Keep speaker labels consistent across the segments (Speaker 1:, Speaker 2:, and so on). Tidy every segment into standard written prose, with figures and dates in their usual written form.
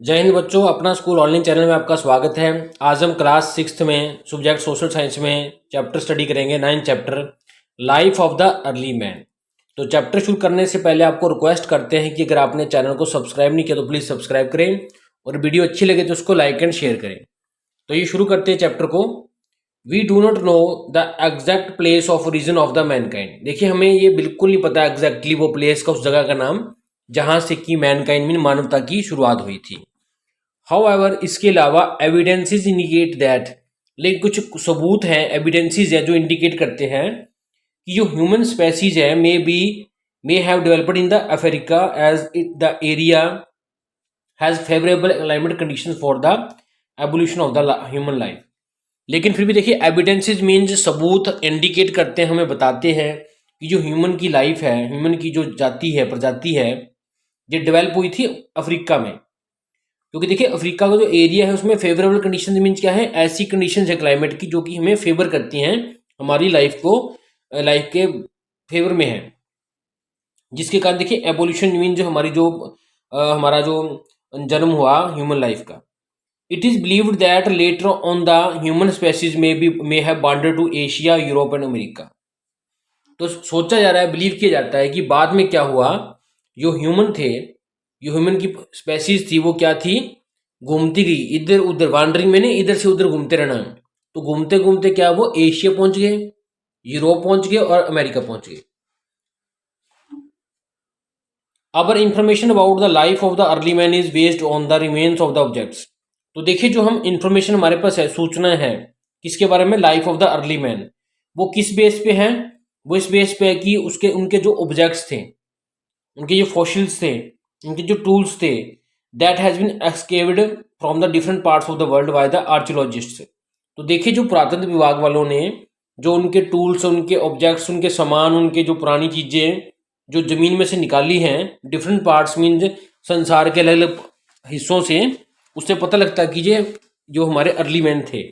Speaker 1: जय हिंद बच्चों, अपना स्कूल ऑनलाइन चैनल में आपका स्वागत है। आज हम क्लास 6 में सब्जेक्ट सोशल साइंस में चैप्टर स्टडी करेंगे, 9 chapter life of the early man. तो चैप्टर शुरू करने से पहले आपको रिक्वेस्ट करते हैं कि अगर आपने चैनल को सब्सक्राइब नहीं किया तो प्लीज़ सब्सक्राइब करें और वीडियो अच्छी लगे तो उसको लाइक एंड शेयर करें। तो ये शुरू करते हैं चैप्टर को। We do not know the exact place of origin of the mankind. देखिए, हमें ये बिल्कुल नहीं पता एग्जैक्टली वो प्लेस का, उस जगह का नाम जहाँ से कि मैनकाइंड मीन मानवता की शुरुआत हुई थी। हाउएवर, इसके अलावा एविडेंसेस इंडिकेट दैट, लेकिन कुछ सबूत हैं, एविडेंसेस हैं जो इंडिकेट करते हैं कि जो ह्यूमन स्पेसीज है may have developed in the Africa as the area has favourable climate condition for the evolution of the human life. लेकिन फिर भी देखिए, एविडेंसेस मीन्स सबूत इंडिकेट करते हैं, हमें बताते हैं कि जो ह्यूमन की लाइफ है, ह्यूमन की जो जाति है, प्रजाति है, ये डेवलप हुई थी अफ्रीका में। क्योंकि देखिए, अफ्रीका का जो एरिया है उसमें फेवरेबल कंडीशन मीन्स क्या है, ऐसी कंडीशंस है क्लाइमेट की जो कि हमें फेवर करती हैं, हमारी लाइफ के फेवर में है। जिसके कारण देखिए एवोल्यूशन मीन जो हमारा जो जन्म हुआ ह्यूमन लाइफ का। It is believed that later on the human species may have wandered to Asia, Europe and America. तो सोचा जा रहा है, बिलीव किया जाता है कि बाद में क्या हुआ, जो ह्यूमन की स्पेसीज थी वो क्या थी, घूमती गई इधर उधर, वांडरिंग में नहीं, इधर से उधर घूमते रहना। तो घूमते घूमते क्या वो एशिया पहुंच गए, यूरोप पहुंच गए और अमेरिका पहुंच गए। Our information about the life of the early man is based on the remains of the objects. तो देखिए, जो हम इंफॉर्मेशन हमारे पास है, सूचना है किसके बारे में, life of the early man, वो किस बेस पे है, वो इस बेस पे है कि उनके जो ऑब्जेक्ट्स थे, उनके जो फॉसिल्स थे, उनके जो टूल्स थे, that has been excavated from the different parts of the world by the archaeologists. तो देखिए, जो पुरातत्व विभाग वालों ने जो उनके टूल्स, उनके ऑब्जेक्ट्स, उनके सामान, उनके जो पुरानी चीज़ें जो ज़मीन में से निकाली हैं, डिफरेंट पार्ट्स मीन्स संसार के अलग अलग हिस्सों से, उससे पता लगता है कि ये जो हमारे अर्ली मैन थे।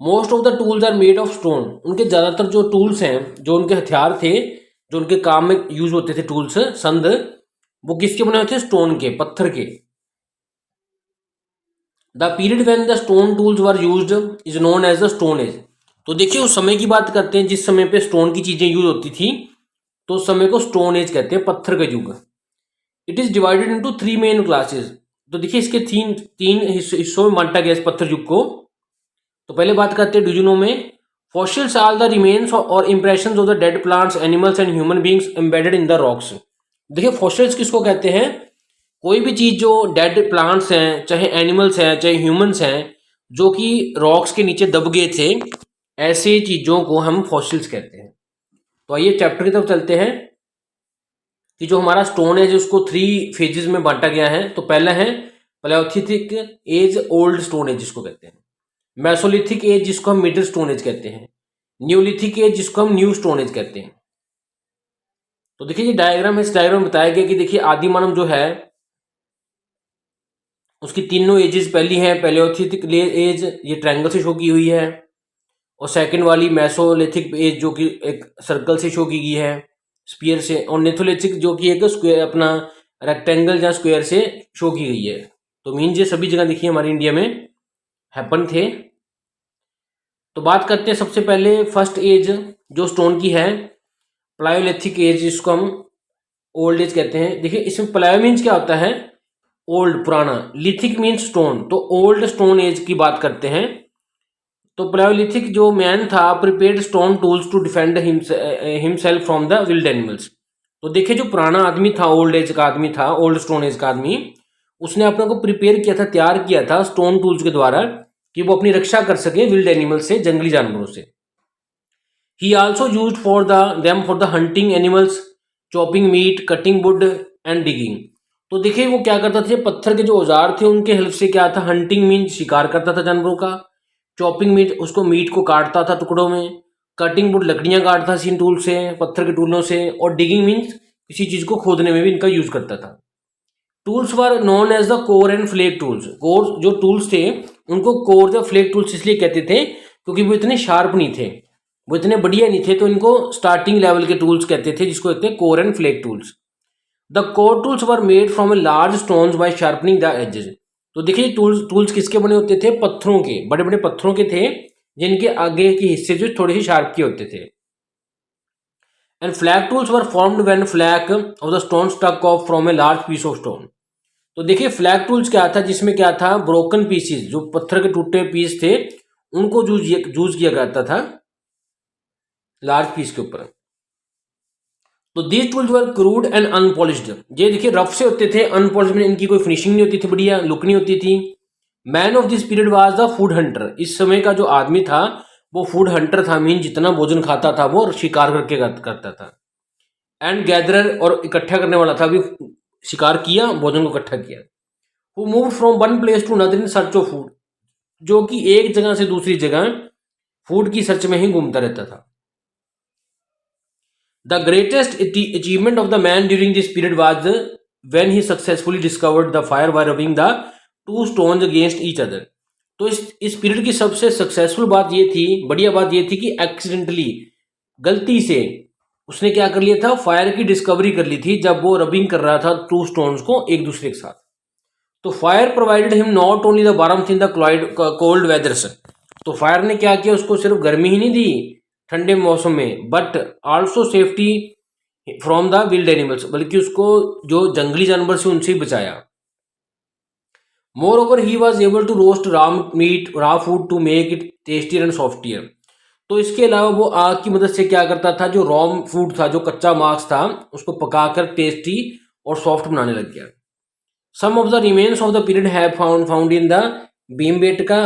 Speaker 1: Most of the tools are made of stone. उनके ज़्यादातर जो टूल्स हैं, जो उनके हथियार थे, जो उनके काम में यूज होते थे टूल्स, संद, वो किसके बने होते थे, स्टोन के, पत्थर के। The period when the stone tools were used is known as the stone age. तो देखिए, उस समय की बात करते हैं जिस समय पे स्टोन की चीजें यूज होती थी, तो उस समय को स्टोन एज कहते हैं, पत्थर का युग। It is divided into 3 main classes. तो देखिए, इसके तीन हिस्सों में बांटा गया इस पत्थर युग को। तो पहले बात करते हैं डिविजनों में। फॉसिल्स आर द रिमेन्स और impressions of the dead plants, animals and human beings embedded in the rocks. देखिए, फॉसिल्स किसको कहते हैं, कोई भी चीज जो डेड प्लांट्स हैं, चाहे एनिमल्स हैं, चाहे ह्यूमंस हैं, जो कि रॉक्स के नीचे दब गए थे, ऐसे चीजों को हम फॉसिल्स कहते हैं। तो आइए चैप्टर की तरफ चलते हैं कि जो हमारा स्टोन है, जो उसको 3 फेजेस में बांटा गया है। तो पहला है पैलेओलिथिक एज, ओल्ड स्टोन एज जिसको कहते हैं। मेसोलिथिक एज जिसको हम मिडिल स्टोन एज कहते हैं। न्यूलिथिक एज जिसको हम न्यू स्टोन एज कहते हैं। तो देखिए, ये डायग्राम है, इस डायग्राम में बताया गया कि देखिए, आदि मानव जो है उसकी तीनों एजेस, पहली है पैलेओलिथिक एज, ये ट्रायंगल से शो की हुई है, और सेकंड वाली मेसोलिथिक एज जो कि एक सर्कल से शो की गई है, स्फीयर से, और नेथोलिथिक जो कि एक स्क्वायर, अपना रेक्टेंगल या स्क्वायर से शो की गई है। तो मीन ये सभी जगह देखिए हमारे इंडिया में हैपन थे। तो बात करते हैं सबसे पहले फर्स्ट एज जो स्टोन की है, प्लायोलिथिक एज जिसको हम ओल्ड एज कहते हैं। देखिए, इसमें प्लायो मीन्स क्या होता है, ओल्ड, पुराना, लिथिक मीन्स स्टोन, तो ओल्ड स्टोन एज की बात करते हैं। तो प्लायोलिथिक जो मैन था prepared stone tools to defend himself from the wild animals. तो देखिए, जो पुराना आदमी था, ओल्ड एज का आदमी था, ओल्ड स्टोन एज का आदमी, उसने अपने को प्रिपेयर किया था, तैयार किया था स्टोन टूल्स के द्वारा कि वो अपनी रक्षा कर सके विल्ड एनिमल्स से, जंगली जानवरों से। He also used for the hunting animals, chopping meat, cutting wood and digging. तो देखिए, वो क्या करता था, पत्थर के जो औजार थे उनके हेल्प से क्या था, हंटिंग मीन शिकार करता था जानवरों का, चॉपिंग मीट उसको मीट को काटता था टुकड़ों में, कटिंग वुड लकड़ियां काटता था इन टूल से, पत्थर के टूलों से, और डिगिंग मीन्स किसी चीज को खोदने में भी इनका यूज करता था। Tools were known as the core and flake tools. Core जो टूल्स थे उनको कोर या फ्लेक टूल्स इसलिए कहते थे क्योंकि वो इतने शार्प नहीं थे, वो इतने बढ़िया नहीं थे, तो इनको स्टार्टिंग लेवल के टूल्स कहते थे, जिसको कहते हैं core and flake tools. The core tools were made from a large stones by sharpening the edges. तो देखिए टूल्स किसके बने होते थे? पत्थरों के, बड़े बड़े पत्थरों के थे जिनके आगे के हिस्से जो थोड़े से शार्प के होते थे। And flake tools were formed when flake of the stone stuck off from a large piece of stone. तो देखिए फ्लैग टूल्स क्या था, जिसमें क्या था, ब्रोकन पीसेस, जो पत्थर के टूटे पीस थे उनको यूज किया जाता था लार्ज पीस के ऊपर। तो these tools were crude and unpolished. ये देखिए रफ से होते थे, अनपॉलिश्ड में इनकी कोई फिनिशिंग नहीं होती थी, बढ़िया लुक नहीं होती थी। Man of this period was the food Hunter. इस समय का जो आदमी था वो फूड हंटर था, मीन जितना भोजन खाता था वो शिकार करके करता था। एंड गैदरर, और इकट्ठा करने वाला था, अभी शिकार किया, भोजन को इकट्ठा किया। Who move from one place to another in search of food, जो कि एक जगह से दूसरी जगह फूड की सर्च में ही घूमता रहता था। The greatest achievement of the man during this period was when he successfully discovered the fire bye rubbing the two stones against each other. तो इस पीरियड की सबसे सक्सेसफुल बात ये थी, बढ़िया बात ये थी कि एक्सीडेंटली, गलती से उसने क्या कर लिया था, फायर की डिस्कवरी कर ली थी जब वो रबिंग कर रहा था टू स्टोन्स को एक दूसरे के साथ। तो fire provided him not only the warmth in the cold वेदर्स। तो फायर ने क्या किया, उसको सिर्फ गर्मी ही नहीं दी ठंडे मौसम में, but also safety from the wild animals, बल्कि उसको जो जंगली जानवर से उनसे ही बचाया। Moreover he was able to roast raw food to make it tastier and softer. तो इसके अलावा वो आग की मदद से क्या करता था, जो रॉ फूड था, जो कच्चा मांस था, उसको पकाकर टेस्टी और सॉफ्ट बनाने लग गया। Some of the remains of the period have found in the Bhimbetka,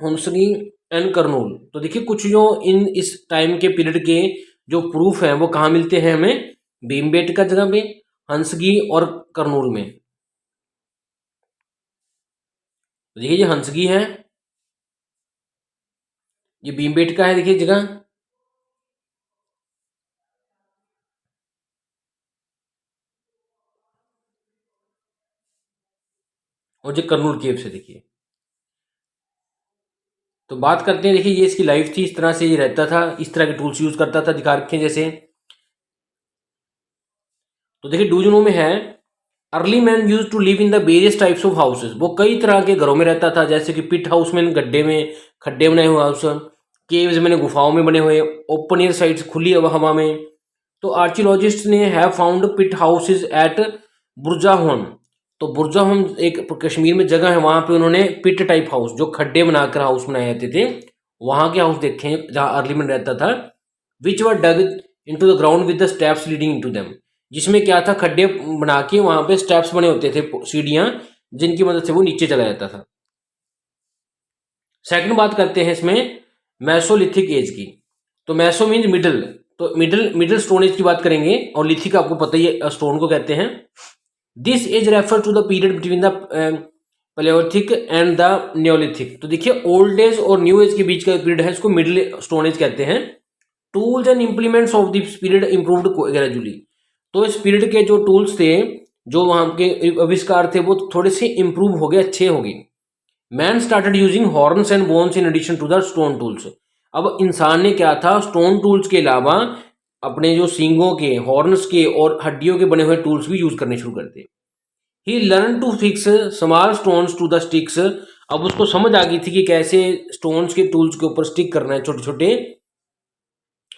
Speaker 1: Hunsgi and Kurnool. तो देखिए कुछ जो इन इस टाइम के पीरियड के जो प्रूफ हैं वो कहाँ मिलते हैं हमें? भीमबेटका जगह पे, हंसगी और करनूल में। तो देखिए ये हंसगी है, ये भीमबेटका है, देखिए जगह, और जो करनूल केव से देखिए। तो बात करते हैं, देखिए ये इसकी लाइफ थी, इस तरह से ये रहता था, इस तरह के टूल्स यूज करता था, दिखा रखे हैं जैसे। तो देखिए डूजनो में है, early man use to live in the various types of houses. वो कई तरह के घरों में रहता था, जैसे कि पिट हाउस में गड्ढे में खड्डे बनाए हुए हाउस, केव्स में गुफाओं में बने हुए, ओपन एयर साइट्स खुली हवा में। तो आर्कियोलॉजिस्ट ने have found pit houses at Burzahom. तो बुरजाहोन एक कश्मीर में जगह है, वहां पे उन्होंने पिट टाइप हाउस, जो खड्डे बनाकर हाउस बनाए जाते थे, वहां के हाउस देखे हैं जहां अर्ली मैन रहता था। Which were dug into the ground with the steps leading into them, जिसमें क्या था, खड्डे बना के वहां पे स्टेप्स बने होते थे, सीढ़ियां, जिनकी मदद से वो नीचे चला जाता था। सेकंड बात करते हैं इसमें मैसोलिथिक एज की। तो मैसो मीन मिडिल, तो मिडिल स्टोन एज की बात करेंगे, और लिथिक आपको पता ही है स्टोन को कहते हैं। This age refer to the period between the palaeolithic and the neolithic. तो देखिए ओल्ड एज और न्यू एज के बीच का पीरियड है, इसको मिडिल स्टोन एज कहते हैं। Tools and implements of this period improved gradually. तो इस पीरियड के जो टूल्स थे, जो वहां के आविष्कार थे, वो थोड़े से इंप्रूव हो गए, अच्छे हो गए। Man started using horns and bones in addition to the stone tools. अब इंसान ने क्या था, स्टोन टूल्स के अलावा अपने जो सींगों के, हॉर्न्स के और हड्डियों के बने हुए टूल्स भी यूज करने शुरू कर दिए। He learn to fix small stones to the sticks. अब उसको समझ आ गई थी कि कैसे स्टोन्स के टूल्स के ऊपर स्टिक करना है, छोटे छोटे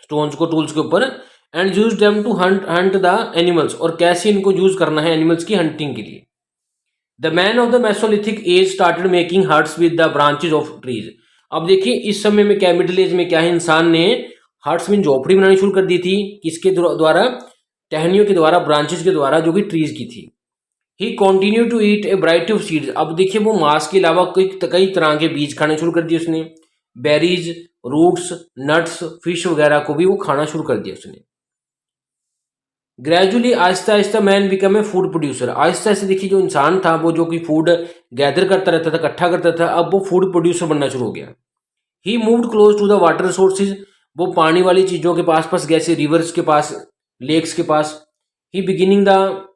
Speaker 1: स्टोन्स को टूल्स के ऊपर। And use them to hunt the animals, और कैसे इनको यूज करना है एनिमल्स की हंटिंग के लिए। The man of the Mesolithic as started making huts with the branches of trees. अब देखिए इस समय में क्या, मिडिल एज में क्या है, इंसान ने हट्स मीन झोपड़ी बनानी शुरू कर दी थी, किसके द्वारा? टहनियों के द्वारा, ब्रांचेज के द्वारा, जो कि ट्रीज की थी। He continue to eat a variety of seeds. अब देखिए वो मांस के अलावा कई तरह के बीज खाने शुरू कर दिए उसने। बेरीज, रूट्स, नट्स, फिश वगैरह को भी वो खाना शुरू कर दिया उसने। Gradually, Aahista Aahista man become a food producer. Aahista Aahista देखिए जो इंसान था, वो जो कि फूड गैदर करता रहता था, इकट्ठा करता था, अब वो फूड प्रोड्यूसर बनना शुरू हो गया। He moved close to the water sources. वो पानी वाली चीज़ों के पास पास, जैसे रिवर्स के पास, लेक्स के पास। He beginning the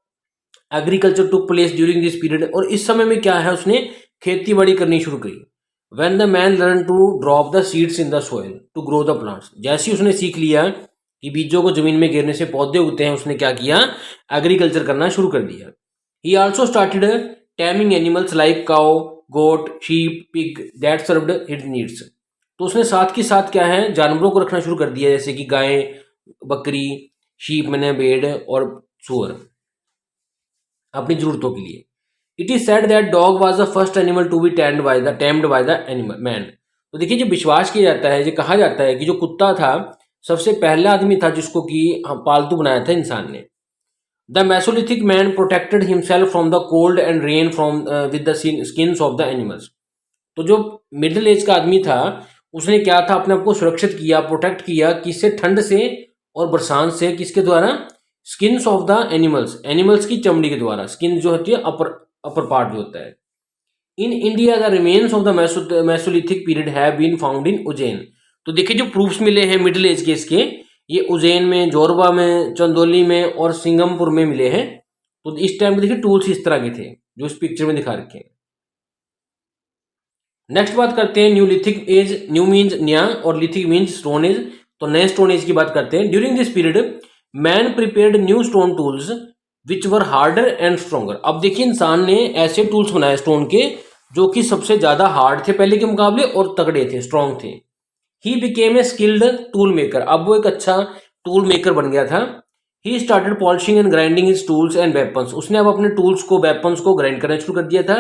Speaker 1: agriculture took place during this period. और इस समय में क्या है, उसने खेती बाड़ी करनी शुरू करी। When the man learn to drop the seeds in the soil to grow the plants. जैसे ही उसने सीख लिया कि बीजों को जमीन में गिरने से पौधे उगते हैं, उसने क्या किया, एग्रीकल्चर करना शुरू कर दिया। He also started taming animals like cow, goat, sheep, pig that served his needs. तो उसने साथ के साथ क्या है, जानवरों को रखना शुरू कर दिया, जैसे कि गाय, बकरी, शीप मैंने भेड़ और सूअर, अपनी जरूरतों के लिए। It is said that dog was the first animal to be tamed by the animal man. तो देखिए, जो विश्वास किया जाता है, जो कहा जाता है कि जो कुत्ता था सबसे पहला आदमी था जिसको कि पालतू बनाया था इंसान ने। The Mesolithic man protected himself from the cold and rain from with the skins of the animals. तो जो मिडिल एज का आदमी था उसने क्या था, अपने आप को सुरक्षित किया, प्रोटेक्ट किया, किससे, ठंड से और बरसात से, किसके द्वारा, skins of the animals, animals की चमड़ी के द्वारा। स्किन जो होती है अपर पार्ट जो होता है। In India the remains of the mesolithic period have been found in Ujjain. तो देखिए, जो प्रूफ्स मिले हैं मिडिल एज के इसके, ये उज्जैन में, जोरबा में, चंदौली में और सिंगमपुर में मिले हैं। तो इस टाइम पे देखिए टूल्स इस तरह के थे जो इस पिक्चर में दिखा रखे हैं। नेक्स्ट बात करते हैं न्यूलिथिक एज। न्यू मीन्स नया और लिथिक मीन्स स्टोन एज। तो नए स्टोन एज की बात करते हैं। During this period man prepared new stone tools which were harder and stronger. अब देखिए, इंसान ने ऐसे टूल्स बनाए स्टोन के जो कि सबसे ज्यादा हार्ड थे पहले के मुकाबले और तगड़े थे, स्ट्रॉन्ग थे। He became a skilled tool maker. अब वो एक अच्छा टूल मेकर बन गया था। He started polishing and grinding his tools and weapons. उसने अब अपने टूल्स को, वेपन्स को ग्राइंड करना शुरू कर दिया था।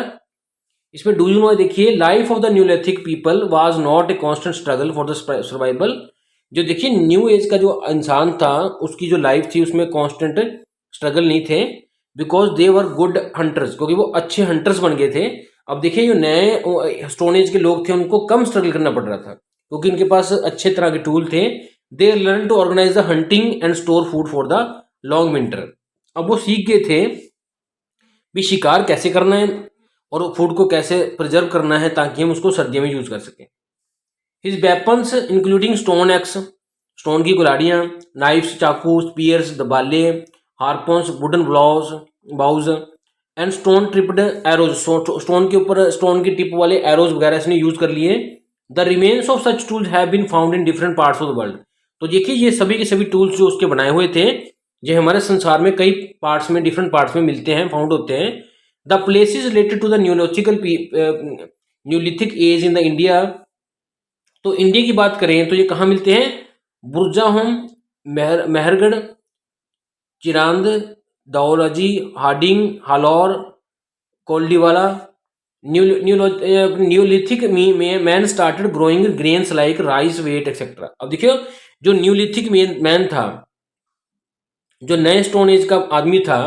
Speaker 1: इसमें डू यू नो देखिए, life of the Neolithic people was not a constant struggle for the survival. जो देखिए न्यू एज का जो इंसान था उसकी जो लाइफ थी उसमें कांस्टेंट स्ट्रगल नहीं थे, because they were good hunters, क्योंकि वो अच्छे हंटर्स बन गए थे। अब देखिए, जो नए स्टोन एज के लोग थे उनको कम स्ट्रगल करना पड़ रहा था क्योंकि इनके पास अच्छे तरह के टूल थे। They learn to organise the hunting and store food for the long winter. अब वो सीख गए थे भी शिकार कैसे करना है और फूड को कैसे प्रिजर्व करना है ताकि हम उसको सर्दियों में यूज कर सकें। His weapons including stone axe, stone की कुल्हाड़ियाँ, नाइफ्स, चाकू, स्पीयर्स, दबाले, harpoons, wooden bows and stone tipped arrows. Stone के ऊपर स्टोन की टिप वाले एरोज वगैरह इसने यूज कर लिए। The remains of such tools have been found in different parts of the world. तो देखिए, ये सभी के सभी टूल्स जो उसके बनाए हुए थे जो हमारे संसार में कई पार्ट्स में, डिफरेंट पार्ट्स में मिलते हैं, फाउंड होते हैं। The places related to the Neolithic age in the India. तो इंडिया की बात करें तो ये कहाँ मिलते हैं, बुरजाहोम, मेहरगढ़, चिरांद, दाओलाजी, Hading, Hallur, Koldihwa. Neolithic man started growing grains like rice, wheat etcetera. अब देखियो, जो न्यूलिथिक मैन था, जो नए स्टोन एज का आदमी था,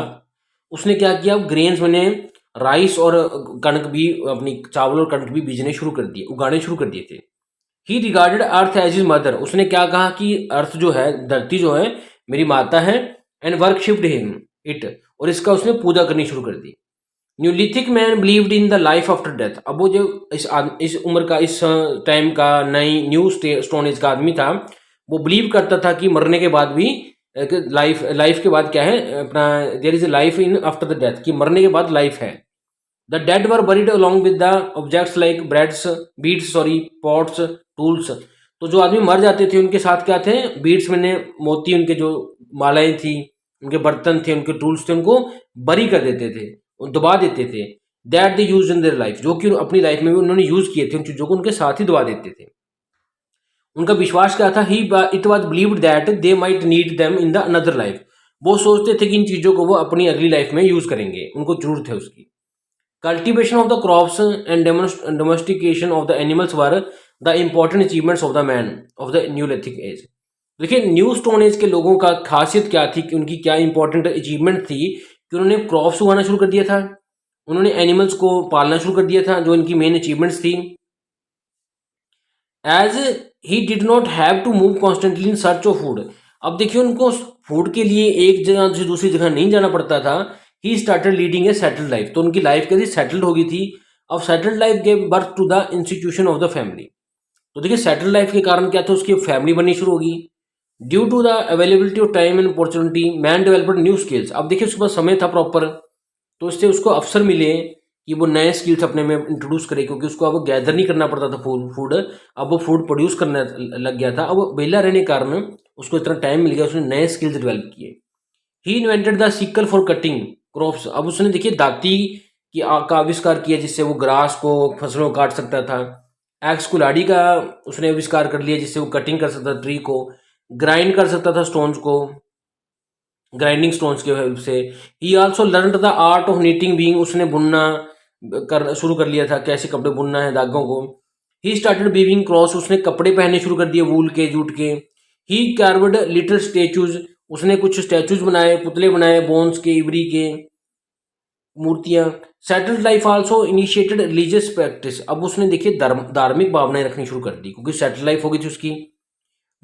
Speaker 1: उसने क्या किया, ग्रेन्स मैंने राइस और कणक भी, अपनी चावल और कणक भी बीजने शुरू कर दिए, उगाने शुरू कर दिए थे। He regarded earth as is mother. उसने क्या कहा कि अर्थ जो है, धरती जो है, मेरी माता है। एंड वर्कशिप्ड हिम इट, और इसका उसने पूजा करनी शुरू कर दी। Neolithic man believed in the life after death. अब वो जो इस उम्र का, इस टाइम का नई न्यू स्टोन एज का आदमी था, वो बिलीव करता था कि मरने के बाद भी लाइफ के बाद क्या है अपना, there is a life in after the death, कि मरने के बाद लाइफ है। The dead were buried along with the objects like beads, pots, tools. तो जो आदमी मर जाते थे उनके साथ क्या थे, बीड्स मैंने मोती, उनके जो मालाएं थी, उनके बर्तन थे, उनके टूल्स थे, उनको बरी कर देते थे, दबा देते थे। That they use in their life, जो कि अपनी लाइफ में भी उन्होंने यूज किए थे, उन चीजों को उनके साथ ही दबा देते थे। उनका विश्वास क्या था, he it was believed that they might need them in the another life. वो सोचते थे कि इन चीजों को वो अपनी अगली लाइफ में यूज करेंगे, उनको जरूरत है उसकी। Cultivation of the crops and domestication of the animals were the important achievements of the man of the neolithic age. देखिए, न्यू स्टोन एज के लोगों का खासियत क्या थी, कि उनकी क्या इंपॉर्टेंट अचीवमेंट थी, कि उन्होंने क्रॉप्स उगाना शुरू कर दिया था, उन्होंने एनिमल्स को पालना शुरू कर दिया था, जो इनकी मेन अचीवमेंट्स थी। As he did not have to move constantly in search of food. अब देखिए, उनको फूड के लिए एक जगह से दूसरी जगह नहीं जाना पड़ता था। He started leading a settled life. तो उनकी लाइफ कैसी सेटल्ड हो गई थी। अब settled life gave birth to the institution of the family. तो देखिए, सेटल्ड लाइफ के कारण क्या था, उसकी फैमिली बननी शुरू होगी। Due to the availability of time and opportunity man developed new skills. अब देखिए, उसके पास समय था प्रॉपर, तो इससे उसको अवसर मिले कि वो नए स्किल्स अपने में इंट्रोड्यूस करे, क्योंकि उसको अब गैदर नहीं करना पड़ता था फूड, अब वो फूड प्रोड्यूस करने लग गया था। अब वेला रहने के कारण उसको इतना टाइम मिल गया, उसने नए स्किल्स डेवलप किए। He invented the sickle for cutting crops. अब उसने देखिए दाती का आविष्कार किया जिससे वो ग्रास को, फसलों को काट सकता था। एक्स कुल्हाड़ी का उसने आविष्कार कर लिया जिससे वो कटिंग कर सकता था ट्री को, ग्राइंड कर सकता था स्टोन्स को ग्राइंडिंग स्टोन्स की हेल्प से। He also learn the art of knitting being, उसने बुनना कर शुरू कर लिया था, कैसे कपड़े बुनना है धागों को। ही स्टार्टेड वीविंग क्रॉस, उसने कपड़े पहनने शुरू कर दिए वूल के, जूट के। ही कार्व्ड लिटिल स्टेचूज, उसने कुछ स्टैचूज बनाए, पुतले बनाए बोन्स के, इबरी के, मूर्तियां। Settled life also initiated religious practice, अब उसने देखिए धार्मिक भावनाएं रखनी शुरू कर दी क्योंकि सेटल लाइफ हो गई थी उसकी।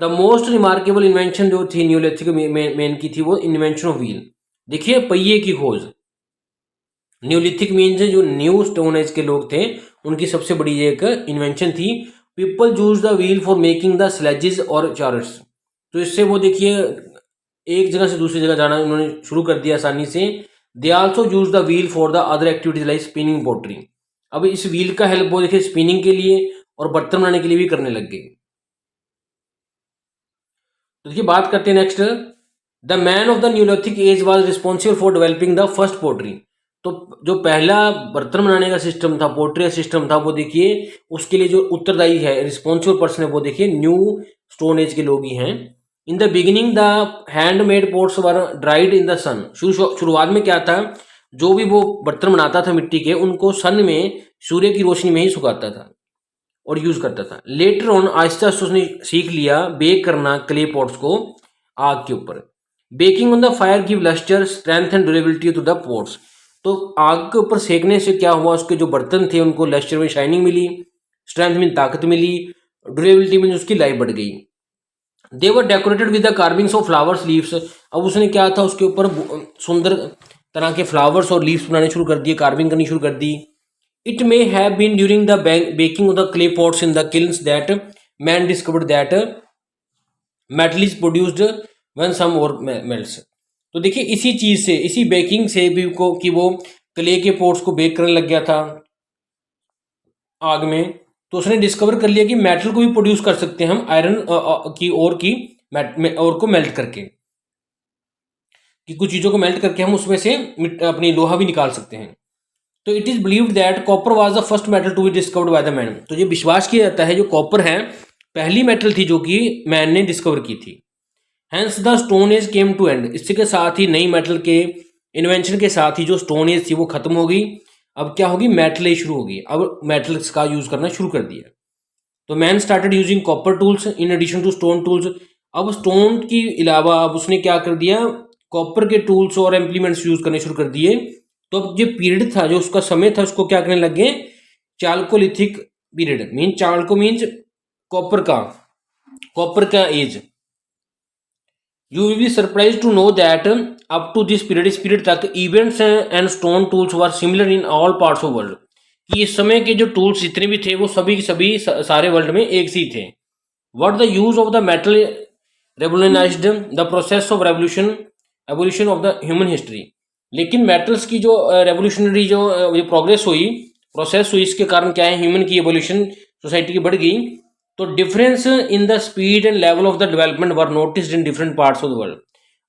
Speaker 1: द मोस्ट रिमार्केबल इन्वेंशन जो थी न्यूलिथिक मैन की थी वो इन्वेंशन ऑफ व्हील। देखिए पहिए की खोज, न्यूलिथिक मीन से जो न्यू स्टोन एज के लोग थे उनकी सबसे बड़ी एक इन्वेंशन थी। People use the wheel for making the sledges और चार्ट्स, तो इससे वो देखिए एक जगह से दूसरी जगह जाना उन्होंने शुरू कर दिया आसानी से। They also use the wheel for the other activities like spinning, pottery. अब इस व्हील का हेल्प वो देखिए स्पिनिंग के लिए और बर्तन बनाने के लिए भी करने लग गए। तो देखिए बात करते हैं next, the man of the Neolithic age was responsible for developing the first pottery. तो जो पहला बर्तन बनाने का सिस्टम था, पोट्री का सिस्टम था, वो देखिए उसके लिए जो उत्तरदायी है, रिस्पॉन्सिबल पर्सन है, वो देखिए न्यू स्टोन एज के लोग ही हैं। In the beginning the handmade pots were dried in the sun. शुरुआत में क्या था, जो भी वो बर्तन बनाता था मिट्टी के, उनको सन में, सूर्य की रोशनी में ही सुखाता था और यूज करता था। लेटर ऑन आहिस्ता आहिस्ता उसने सीख लिया बेक करना क्ले पॉट्स को आग के ऊपर। Baking on the fire give lustre strength and durability to the pots. तो आग के ऊपर सेकने से क्या हुआ, उसके जो बर्तन थे उनको लस्टर में शाइनिंग मिली, स्ट्रेंथ में ताकत मिली, ड्यूरेबिलिटी में उसकी लाइफ बढ़ गई। They were decorated with the carvings of flowers leaves. अब उसने क्या था उसके ऊपर सुंदर तरह के फ्लावर्स और लीव्स बनाने शुरू कर दिए, कार्विंग करनी शुरू कर दी। It may have been during the baking of the clay pots in the kilns that man discovered that metal is produced when some ore melts. तो देखिए इसी चीज से, इसी बेकिंग से भी को कि वो क्ले के पॉट्स को बेक करने लग गया था आग में, तो उसने डिस्कवर कर लिया कि मेटल को भी प्रोड्यूस कर सकते हैं हम आयरन की और को मेल्ट करके, कि कुछ चीज़ों को मेल्ट करके हम उसमें से अपनी लोहा भी निकाल सकते हैं। तो it is believed that copper was the first metal to be discovered by the man. तो ये विश्वास किया जाता है जो कॉपर है पहली मेटल थी जो कि मैन ने डिस्कवर की थी। Hence the stone age came to end, इसके के साथ ही नई मेटल के इन्वेंशन के साथ ही जो स्टोन एज थी वो खत्म हो गई। अब क्या होगी, मेटल एज शुरू होगी। अब मेटल्स का यूज करना शुरू कर दिया। तो man started using copper tools in addition to stone tools. अब स्टोन की अलावा अब उसने क्या कर दिया, कॉपर के टूल्स और इम्प्लीमेंट्स यूज करने शुरू कर दिए। तो अब जो पीरियड था, जो उसका समय था, उसको क्या करने लग गए, chalcolithic period. Mean chalco means copper का age. You will be surprise to know that up to this period, इस पीरियड तक events and stone tools were similar in all parts of world. कि इस समय के जो टूल्स जितने भी थे वो सभी के सभी सारे वर्ल्ड में एक सी थे। What the use of the metal revolutionized the process of evolution of the human history. लेकिन मेटल्स की जो रेवोल्यूशनरी जो प्रोग्रेस हुई, प्रोसेस हुई, इसके कारण क्या है, ह्यूमन की एवोल्यूशन सोसाइटी की बढ़ गई। तो difference in the speed and level of the development were noticed in different parts of the world.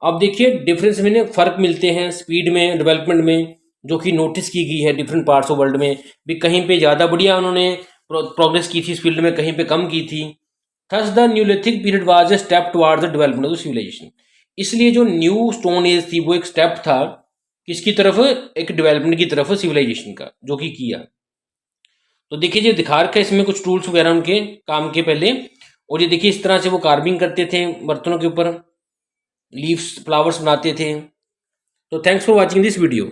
Speaker 1: अब देखिए डिफरेंस में फर्क मिलते हैं स्पीड में, डेवलपमेंट में, जो कि नोटिस की गई है डिफरेंट पार्ट्स ऑफ वर्ल्ड में भी। कहीं पे ज़्यादा बढ़िया उन्होंने प्रोग्रेस की थी इस फील्ड में, कहीं पे कम की थी। Thus the neolithic period was a step towards the development of the civilisation. इसलिए जो न्यू स्टोन एज थी वो एक स्टेप था किसकी तरफ, एक डेवलपमेंट की तरफ सिविलाइजेशन का, जो कि किया। तो देखिए ये दिखा रखा है इसमें कुछ टूल्स वगैरह उनके काम के पहले। और ये देखिए इस तरह से वो कार्विंग करते थे बर्तनों के ऊपर, लीव्स फ्लावर्स बनाते थे। तो thanks for watching this video.